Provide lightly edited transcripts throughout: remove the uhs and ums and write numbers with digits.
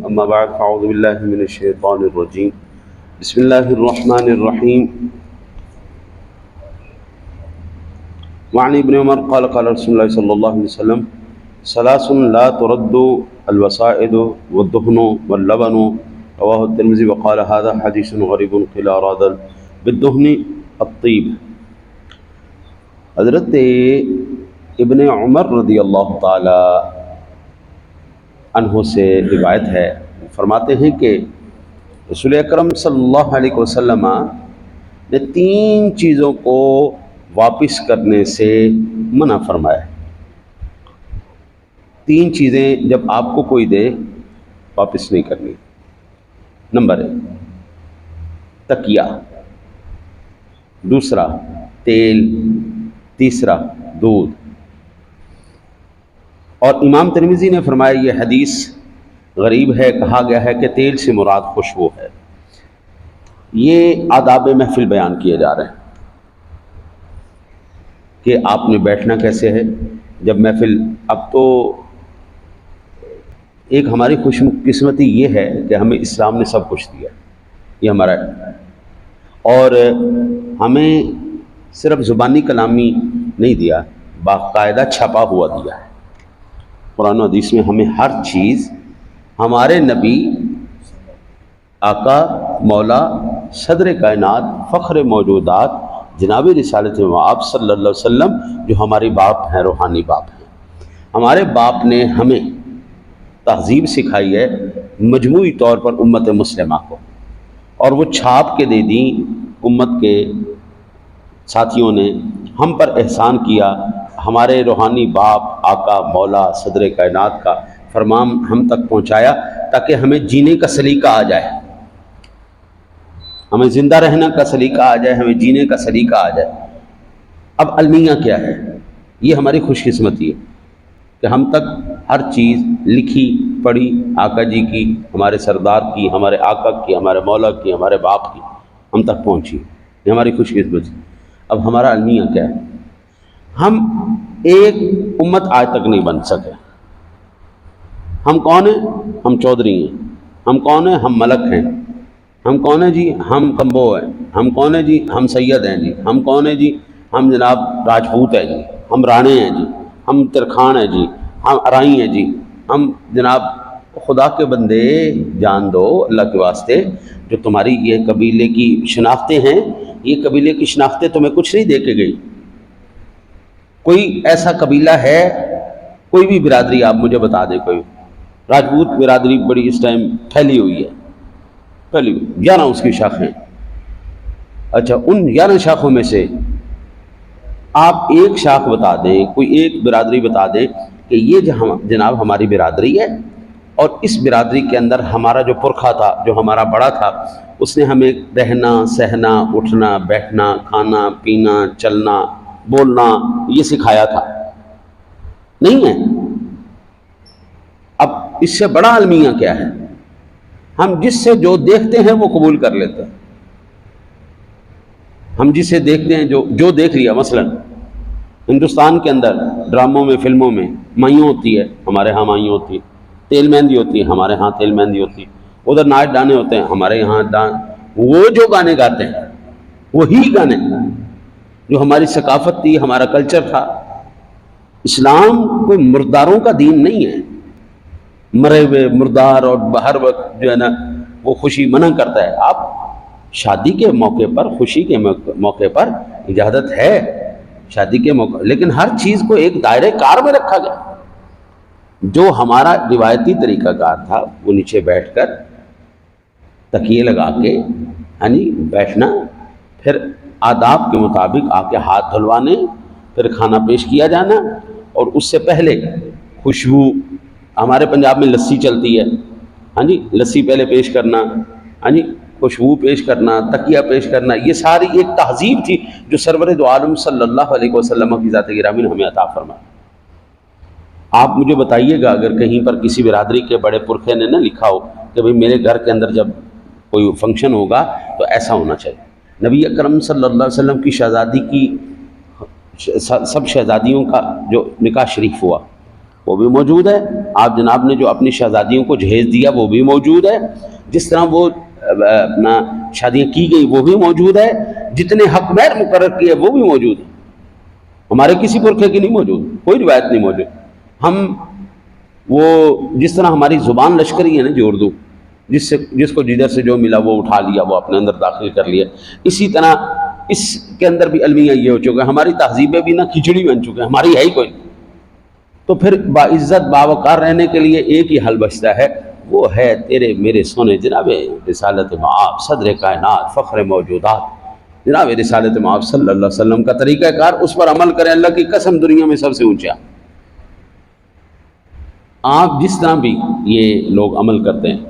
اما بعد فاعوذ باللہ من الشیطان الرجیم بسم اللہ الرحمن الرحیم وعن ابن عمر قال قال رسول اللہ صلی اللہ علیہ وسلم ثلاث لا ترد الوسائد والدهن واللبن رواه الترمذی وقال هذا حدیث غریب قیل اراد بالدهن الطیب۔ حضرت ابن عمر رضی اللہ تعالی عنہ سے روایت ہے، فرماتے ہیں کہ رسول اکرم صلی اللہ علیہ وسلم نے تین چیزوں کو واپس کرنے سے منع فرمایا۔ تین چیزیں جب آپ کو کوئی دے واپس نہیں کرنی۔ نمبر 1 تکیہ، دوسرا تیل، تیسرا دودھ۔ اور امام ترمذی نے فرمایا یہ حدیث غریب ہے، کہا گیا ہے کہ تیل سے مراد خوشبو ہے۔ یہ آداب محفل بیان کیے جا رہے ہیں کہ آپ نے بیٹھنا کیسے ہے جب محفل۔ اب تو ایک ہماری خوش قسمتی یہ ہے کہ ہمیں اسلام نے سب کچھ دیا، یہ ہمارا ہے، اور ہمیں صرف زبانی کلامی نہیں دیا، باقاعدہ چھپا ہوا دیا ہے۔ قرآن و حدیث میں ہمیں ہر چیز ہمارے نبی آقا مولا صدر کائنات فخر موجودات جناب رسالت مآب صلی اللہ علیہ وسلم جو ہمارے باپ ہیں، روحانی باپ ہیں، ہمارے باپ نے ہمیں تہذیب سکھائی ہے مجموعی طور پر امت مسلمہ کو، اور وہ چھاپ کے دے دیں امت کے ساتھیوں نے، ہم پر احسان کیا۔ ہمارے روحانی باپ آقا مولا صدر کائنات کا فرمان ہم تک پہنچایا تاکہ ہمیں جینے کا سلیقہ آ جائے، ہمیں زندہ رہنا کا سلیقہ آ جائے، ہمیں جینے کا سلیقہ آ جائے۔ اب المیہ کیا ہے؟ یہ ہماری خوش قسمتی ہے کہ ہم تک ہر چیز لکھی پڑھی آقا جی کی، ہمارے سردار کی، ہمارے آقا کی، ہمارے مولا کی، ہمارے باپ کی ہم تک پہنچی، یہ ہماری خوش قسمتی۔ اب ہمارا المیہ کیا ہے؟ ہم ایک امت آج تک نہیں بن سکے۔ ہم کون ہیں؟ ہم چودھری ہیں۔ ہم کون ہیں؟ ہم ملک ہیں۔ ہم کون ہیں جی؟ ہم کمبو ہیں۔ ہم کون ہیں جی؟ ہم سید ہیں جی۔ ہم کون ہیں جی؟ ہم جناب راجپوت ہیں جی۔ ہم رانے ہیں جی۔ ہم ترکھان ہیں جی۔ ہم ارائی ہیں جی۔ ہم جناب خدا کے بندے جان دو اللہ کے واسطے، جو تمہاری یہ قبیلے کی شناختیں ہیں، یہ قبیلے کی شناختیں تمہیں کچھ نہیں دے کے گئی۔ کوئی ایسا قبیلہ ہے، کوئی بھی برادری آپ مجھے بتا دیں، کوئی راجپوت برادری بڑی اس ٹائم پھیلی ہوئی ہے، پھیلی ہوئی 11 اس کی شاخیں۔ اچھا، ان 11 شاخوں میں سے آپ ایک شاخ بتا دیں، کوئی ایک برادری بتا دیں کہ یہ جناب ہماری برادری ہے، اور اس برادری کے اندر ہمارا جو پرکھا تھا، جو ہمارا بڑا تھا، اس نے ہمیں رہنا سہنا اٹھنا بیٹھنا کھانا پینا چلنا بولنا یہ سکھایا تھا، نہیں ہے؟ اب اس سے بڑا المیہ کیا ہے؟ ہم جس سے جو دیکھتے ہیں وہ قبول کر لیتے ہیں۔ ہم جس سے دیکھتے ہیں، جو دیکھ لیا، مثلا ہندوستان کے اندر ڈراموں میں فلموں میں مائیوں ہوتی ہے، ہمارے ہاں مائیوں ہوتی ہے، تیل مہندی ہوتی ہے، ہمارے ہاں تیل مہندی ہوتی ہے، ادھر ناچ گانے ہوتے ہیں، ہمارے یہاں وہ جو گانے گاتے ہیں وہی گانے جو ہماری ثقافت تھی، ہمارا کلچر تھا۔ اسلام کوئی مرداروں کا دین نہیں ہے، مرے ہوئے مردار اور ہر وقت جو ہے نا وہ خوشی منع کرتا ہے۔ آپ شادی کے موقع پر، خوشی کے موقع پر اجازت ہے شادی کے موقع، لیکن ہر چیز کو ایک دائرۂ کار میں رکھا گیا۔ جو ہمارا روایتی طریقہ کار تھا وہ نیچے بیٹھ کر تکیے لگا کے یعنی بیٹھنا، پھر آداب کے مطابق آ کے ہاتھ دھلوانے، پھر کھانا پیش کیا جانا، اور اس سے پہلے خوشبو، ہمارے پنجاب میں لسی چلتی ہے، ہاں جی، لسی پہلے پیش کرنا، ہاں جی، خوشبو پیش کرنا، تکیہ پیش کرنا، یہ ساری ایک تہذیب تھی جو سرور دو عالم صلی اللہ علیہ وسلم کی ذات گرامی نے ہمیں عطا فرمائی۔ آپ مجھے بتائیے گا اگر کہیں پر کسی برادری کے بڑے پرکھے نے نہ لکھا ہو کہ بھئی میرے گھر کے اندر جب کوئی فنکشن ہوگا تو ایسا ہونا چاہیے۔ نبی اکرم صلی اللہ علیہ وسلم کی شہزادی کی، سب شہزادیوں کا جو نکاح شریف ہوا، وہ بھی موجود ہے، آپ جناب نے جو اپنی شہزادیوں کو جہیز دیا وہ بھی موجود ہے، جس طرح وہ اپنا شادیاں کی گئی وہ بھی موجود ہے، جتنے حق مہر مقرر کیے وہ بھی موجود ہے، ہمارے کسی پرکھے کی نہیں موجود، کوئی روایت نہیں موجود۔ ہم وہ جس طرح ہماری زبان لشکری ہے نا جو اردو، جس کو جدھر سے جو ملا وہ اٹھا لیا، وہ اپنے اندر داخل کر لیا، اسی طرح اس کے اندر بھی المیہ یہ ہو چکا ہے، ہماری تہذیبیں بھی نا کھچڑی بن چکے ہیں، ہماری ہے ہی کوئی۔ تو پھر باعزت باوقار رہنے کے لیے ایک ہی حل بچتا ہے، وہ ہے تیرے میرے سونے جناب رسالت مآب صدر کائنات فخر موجودات جناب رسالت مآب صلی اللہ علیہ وسلم کا طریقہ کار، اس پر عمل کریں، اللہ کی قسم دنیا میں سب سے اونچا۔ آپ جس طرح بھی یہ لوگ عمل کرتے ہیں،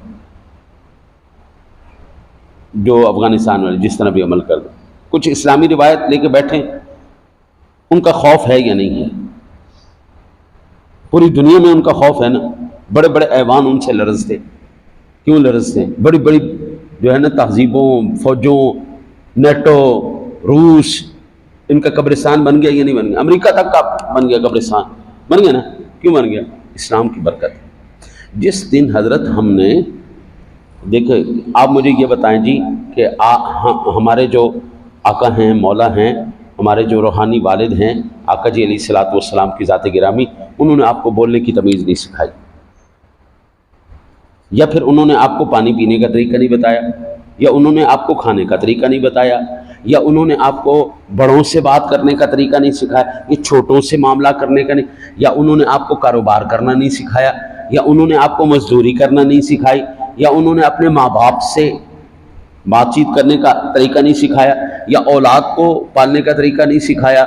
جو افغانستان والے جس طرح بھی عمل کرتے ہیں، کچھ اسلامی روایت لے کے بیٹھیں، ان کا خوف ہے یا نہیں ہے؟ پوری دنیا میں ان کا خوف ہے نا، بڑے بڑے ایوان ان سے لرزتے، کیوں لرزتے ہیں؟ بڑی بڑی جو ہے نا تہذیبوں، فوجوں، نیٹو، روس، ان کا قبرستان بن گیا یا نہیں بن گیا؟ امریکہ تک کا بن گیا قبرستان، بن گیا نا، کیوں بن گیا؟ اسلام کی برکت۔ جس دن حضرت ہم نے دیکھیں، آپ مجھے یہ بتائیں جی کہ ہمارے جو آقا ہیں، مولا ہیں، ہمارے جو روحانی والد ہیں آقا جی علیہ الصلوۃ والسلام کی ذات گرامی، انہوں نے آپ کو بولنے کی تمیز نہیں سکھائی، یا پھر انہوں نے آپ کو پانی پینے کا طریقہ نہیں بتایا، یا انہوں نے آپ کو کھانے کا طریقہ نہیں بتایا، یا انہوں نے آپ کو بڑوں سے بات کرنے کا طریقہ نہیں سکھایا، یہ چھوٹوں سے معاملہ کرنے کا نہیں، یا انہوں نے آپ کو کاروبار کرنا نہیں سکھایا، یا انہوں نے آپ کو مزدوری کرنا نہیں سکھائی، یا انہوں نے اپنے ماں باپ سے بات چیت کرنے کا طریقہ نہیں سکھایا، یا اولاد کو پالنے کا طریقہ نہیں سکھایا،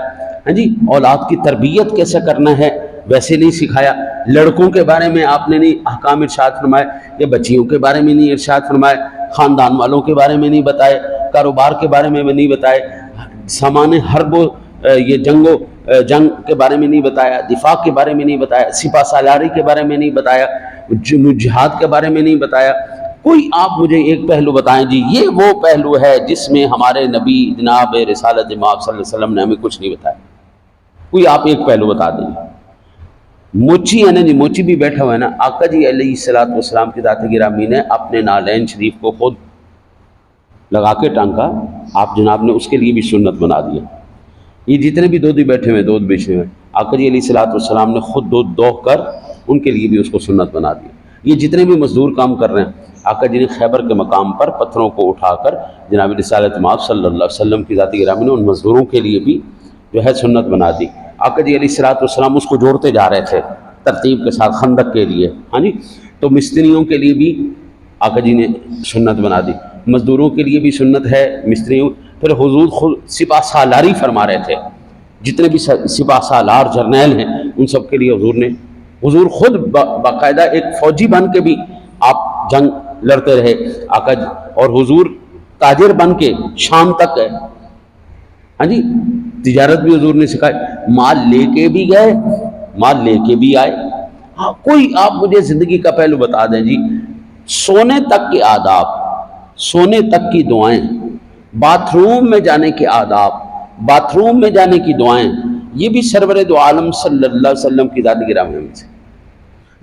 ہاں جی، اولاد کی تربیت کیسے کرنا ہے ویسے نہیں سکھایا، لڑکوں کے بارے میں آپ نے نہیں احکام ارشاد فرمائے، یا بچیوں کے بارے میں نہیں ارشاد فرمائے، خاندان والوں کے بارے میں نہیں بتائے، کاروبار کے بارے میں نہیں بتائے، سامان حرب و یہ جنگ کے بارے میں نہیں بتایا، دفاع کے بارے میں نہیں بتایا، سپہ سالاری کے بارے میں نہیں بتایا، جہاد کے بارے میں نہیں بتایا۔ کوئی آپ مجھے ایک پہلو بتائیں جی، یہ وہ پہلو ہے جس میں ہمارے نبی جناب رسالت مآب صلی اللہ علیہ وسلم نے ہمیں کچھ نہیں بتایا، کوئی آپ ایک پہلو بتا دیں۔ موچی ہے نا جی، موچی بھی بیٹھا ہوا ہے نا، آقا جی علیہ الصلوۃ والسلام کی ذات گرامی نے اپنے نالین شریف کو خود لگا کے ٹانکا، آپ جناب نے اس کے لیے بھی سنت بنا دیا۔ یہ جتنے بھی دودھی بیٹھے ہوئے، دودھ بیچے ہوئے، آقا جی علیہ الصلوۃ والسلام نے خود دودھ دوہ کر ان کے لیے بھی اس کو سنت بنا دیا۔ یہ جتنے بھی مزدور کام کر رہے ہیں، آقا جی نے خیبر کے مقام پر پتھروں کو اٹھا کر جناب رسالت مآب صلی اللہ علیہ وسلم کی ذات گرامی نے ان مزدوروں کے لیے بھی جو ہے سنت بنا دی۔ آقا جی علیہ الصلوۃ والسلام اس کو جوڑتے جا رہے تھے ترتیب کے ساتھ خندق کے لیے، ہاں جی، تو مستریوں کے لیے بھی آقا جی نے سنت بنا دی، مزدوروں کے لیے بھی سنت ہے، مستریوں، پھر حضور خود سپہ سالاری فرما رہے تھے، جتنے بھی سپہ سالار جرنیل ہیں ان سب کے لیے حضور خود باقاعدہ ایک فوجی بن کے بھی آپ جنگ لڑتے رہے آقا جی، اور حضور تاجر بن کے شام تک گئے، ہاں جی، تجارت بھی حضور نے سکھائی، مال لے کے بھی گئے، مال لے کے بھی آئے۔ ہاں، کوئی آپ مجھے زندگی کا پہلو بتا دیں جی، سونے تک کے آداب، سونے تک کی دعائیں، باتھ روم میں جانے کے آداب، باتھ روم میں جانے کی دعائیں، یہ بھی سرور دو عالم صلی اللہ علیہ وسلم کی ذات گرامی میں سے۔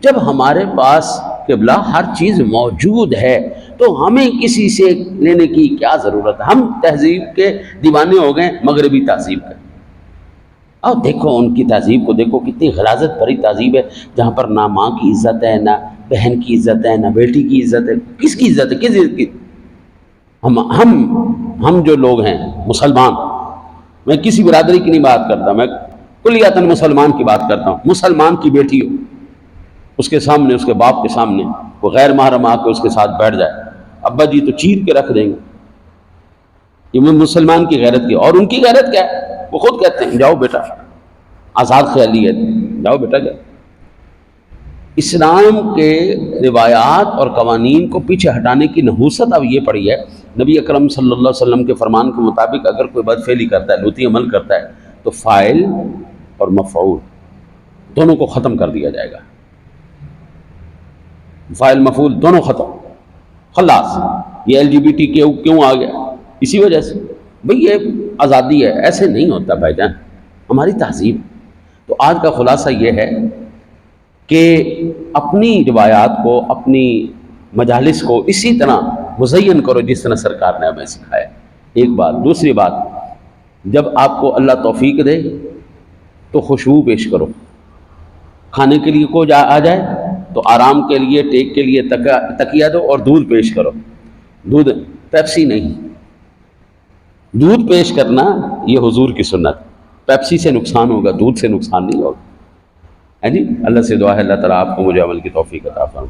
جب ہمارے پاس قبلہ ہر چیز موجود ہے تو ہمیں کسی سے لینے کی کیا ضرورت ہے؟ ہم تہذیب کے دیوانے ہو گئے، مغربی تہذیب کے۔ اور دیکھو ان کی تہذیب کو دیکھو، کتنی غلاظت بھری تہذیب ہے، جہاں پر نہ ماں کی عزت ہے، نہ بہن کی عزت ہے، نہ بیٹی کی عزت ہے۔ کس کی عزت ہے؟ کس عزت کی؟ ہم جو لوگ ہیں مسلمان، میں کسی برادری کی نہیں بات کرتا، میں کلیاتاً مسلمان کی بات کرتا ہوں۔ مسلمان کی بیٹی ہو، اس کے سامنے، اس کے باپ کے سامنے وہ غیر محرم آ کے اس کے ساتھ بیٹھ جائے، ابا جی تو چیر کے رکھ دیں گے۔ یہ مسلمان کی غیرت کی، اور ان کی غیرت کیا ہے؟ وہ خود کہتے ہیں جاؤ بیٹا، آزاد خیالی ہے، جاؤ بیٹا جاؤ۔ اسلام کے روایات اور قوانین کو پیچھے ہٹانے کی نحوست اب یہ پڑی ہے، نبی اکرم صلی اللہ علیہ وسلم کے فرمان کے مطابق اگر کوئی بدفعلی کرتا ہے، لوتی عمل کرتا ہے، تو فاعل اور مفعول دونوں کو ختم کر دیا جائے گا۔ فاعل مفعول دونوں ختم، خلاص۔ یہ LGBT کیوں آ گیا؟ اسی وجہ سے، بھئی یہ آزادی ہے، ایسے نہیں ہوتا بھائی جان، ہماری تہذیب۔ تو آج کا خلاصہ یہ ہے کہ اپنی روایات کو، اپنی مجالس کو اسی طرح مزین کرو جس طرح سرکار نے ہمیں سکھایا. ایک بات. دوسری بات، جب آپ کو اللہ توفیق دے تو خوشبو پیش کرو. کھانے کے لیے کوئی آ جائے تو آرام کے لیے، ٹیک کے لیے تکیہ دو اور دودھ پیش کرو. دودھ، پیپسی نہیں. دودھ پیش کرنا یہ حضور کی سنت. پیپسی سے نقصان ہوگا، دودھ سے نقصان نہیں ہوگا. جی اللہ سے دعا ہے اللہ تعالیٰ آپ کو مجھے عمل کی توفیق عطا فرمائے.